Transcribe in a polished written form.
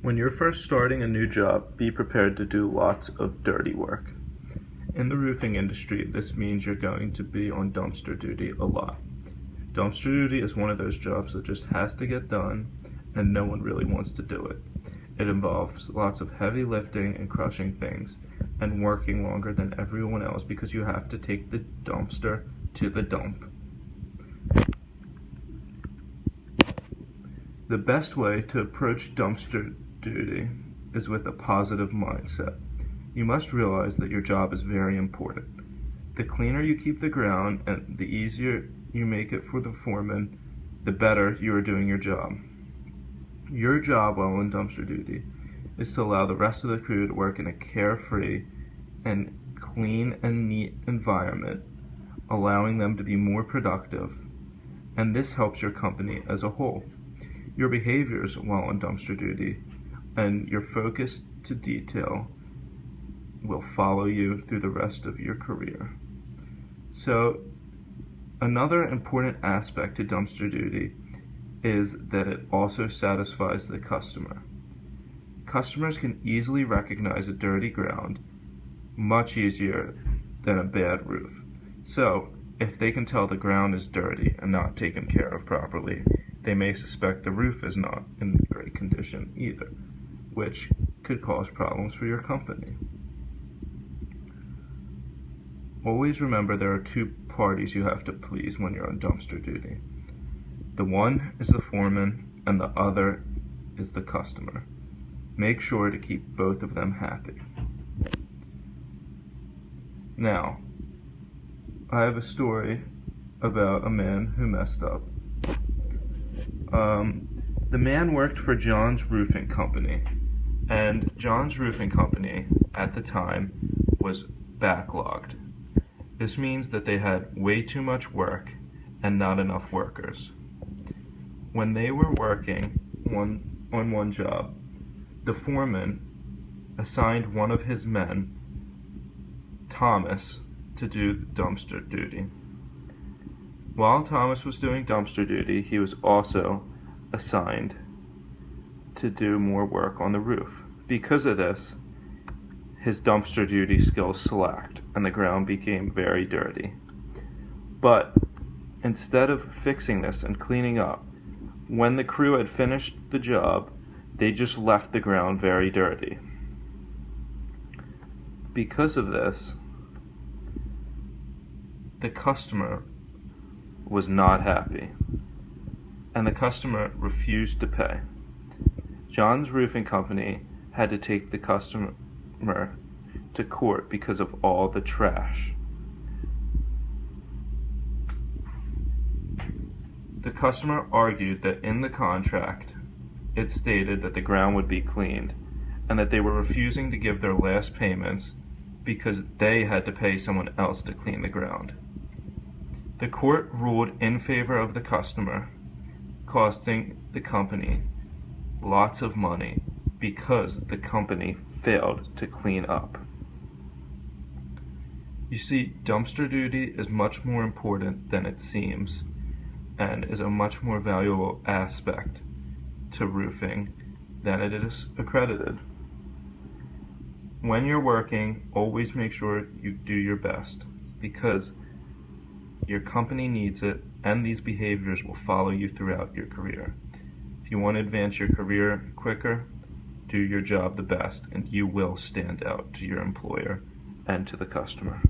When you're first starting a new job, be prepared to do lots of dirty work. In the roofing industry, this means you're going to be on dumpster duty a lot. Dumpster duty is one of those jobs that just has to get done, and no one really wants to do it. It involves lots of heavy lifting and crushing things, and working longer than everyone else because you have to take the dumpster to the dump. The best way to approach dumpster duty is with a positive mindset. You must realize that your job is very important. The cleaner you keep the ground and the easier you make it for the foreman, the better you are doing your job. Your job while on dumpster duty is to allow the rest of the crew to work in a carefree and clean and neat environment, allowing them to be more productive, and this helps your company as a whole. Your behaviors while on dumpster duty and your focus to detail will follow you through the rest of your career. So, another important aspect to dumpster duty is that it also satisfies the customer. Customers can easily recognize a dirty ground much easier than a bad roof. So, if they can tell the ground is dirty and not taken care of properly, they may suspect the roof is not in great condition either, which could cause problems for your company. Always remember there are two parties you have to please when you're on dumpster duty. The one is the foreman and the other is the customer. Make sure to keep both of them happy. Now, I have a story about a man who messed up. The man worked for John's Roofing Company, and John's Roofing Company at the time was backlogged. This means that they had way too much work and not enough workers. When they were working on one job, the foreman assigned one of his men, Thomas, to do dumpster duty. While Thomas was doing dumpster duty, he was also assigned to do more work on the roof. Because of this, his dumpster duty skills slacked and the ground became very dirty. But instead of fixing this and cleaning up, when the crew had finished the job, they just left the ground very dirty. Because of this, the customer was not happy, and the customer refused to pay. John's Roofing Company had to take the customer to court because of all the trash. The customer argued that in the contract, it stated that the ground would be cleaned, and that they were refusing to give their last payments because they had to pay someone else to clean the ground. The court ruled in favor of the customer, costing the company lots of money because the company failed to clean up. You see, dumpster duty is much more important than it seems, and is a much more valuable aspect to roofing than it is accredited. When you're working, always make sure you do your best, because your company needs it, and these behaviors will follow you throughout your career. If you want to advance your career quicker, do your job the best, and you will stand out to your employer and to the customer.